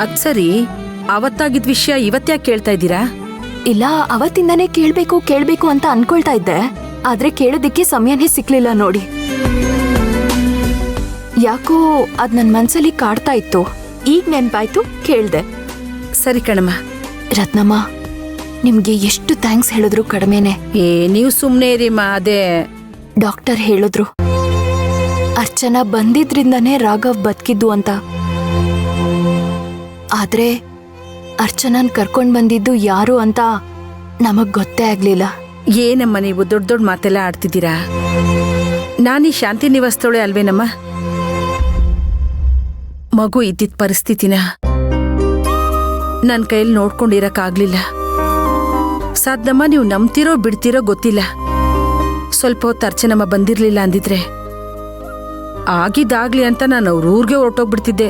ಅದ್ ಸರಿ, ಅವತ್ತಾಗಿದ್ ವಿಷಯ ಇವತ್ತ್ಯಾಕೆ ಕೇಳ್ತಾ ಇದ್ದೀರಾ? ಇಲ್ಲ, ಅವತ್ತಿಂದಾನೇ ಕೇಳ್ಬೇಕು ಅಂತ ಅನ್ಕೊಳ್ತಾ ಇದ್ದೆ. ಆದ್ರೆ ಕೇಳೋದಿಕ್ಕೆ ಸಮಯನೇ ಸಿಕ್ಲಿಲ್ಲ ನೋಡಿ. ಯಾಕೋ ಅದ್ ನನ್ ಮನ್ಸಲ್ಲಿ ಕಾಡ್ತಾ ಇತ್ತು. ಈಗ ನೆನ್ಪಾಯ್ತು, ಕೇಳ್ದೆ. ಸರಿ ಕಣಮ್ಮ. ರತ್ನಮ್ಮ, ನಿಮ್ಗೆ ಎಷ್ಟು ಥ್ಯಾಂಕ್ಸ್ ಹೇಳಿದ್ರು ಕಡಿಮೆನೆ. ನೀವು ಸುಮ್ನೆ ಇರಿಮ್ಮ. ಅದೇ ಡಾಕ್ಟರ್ ಹೇಳಿದ್ರು ಅರ್ಚನಾ ಬಂದಿದ್ರಿಂದಾನೇ ರಾಘವ್ ಬದುಕಿದ್ದು ಅಂತ. ಆದ್ರೆ ಅರ್ಚನಾನ್ ಕರ್ಕೊಂಡ್ ಬಂದಿದ್ದು ಯಾರು ಅಂತ ನಮಗ್ ಗೊತ್ತೇ ಆಗ್ಲಿಲ್ಲ. ಏನಮ್ಮ ನೀವು ದೊಡ್ಡ ದೊಡ್ಡ ಮಾತೆಲ್ಲ ಆಡ್ತಿದ್ದೀರಾ? ನಾನೀ ಶಾಂತಿ ನಿವಾಸದೋಳೆ ಅಲ್ವೇನಮ್ಮ? ಮಗು ಇದ್ದಿದ್ದ ಪರಿಸ್ಥಿತಿನ ನನ್ನ ಕೈಯಲ್ಲಿ ನೋಡ್ಕೊಂಡಿರಕ್ಕಾಗ್ಲಿಲ್ಲ. ಸಾಧ್ನಮ್ಮ, ನೀವು ನಂಬ್ತಿರೋ ಬಿಡ್ತಿರೋ ಗೊತ್ತಿಲ್ಲ. ಸ್ವಲ್ಪ ಹೊತ್ತು ಅರ್ಚನಮ್ಮ ಬಂದಿರ್ಲಿಲ್ಲ ಅಂದಿದ್ರೆ ಆಗಿದ್ದಾಗ್ಲಿ ಅಂತ ನಾನು ಅವ್ರ ಊರಿಗೆ ಹೊರಟೋಗ್ಬಿಡ್ತಿದ್ದೆ.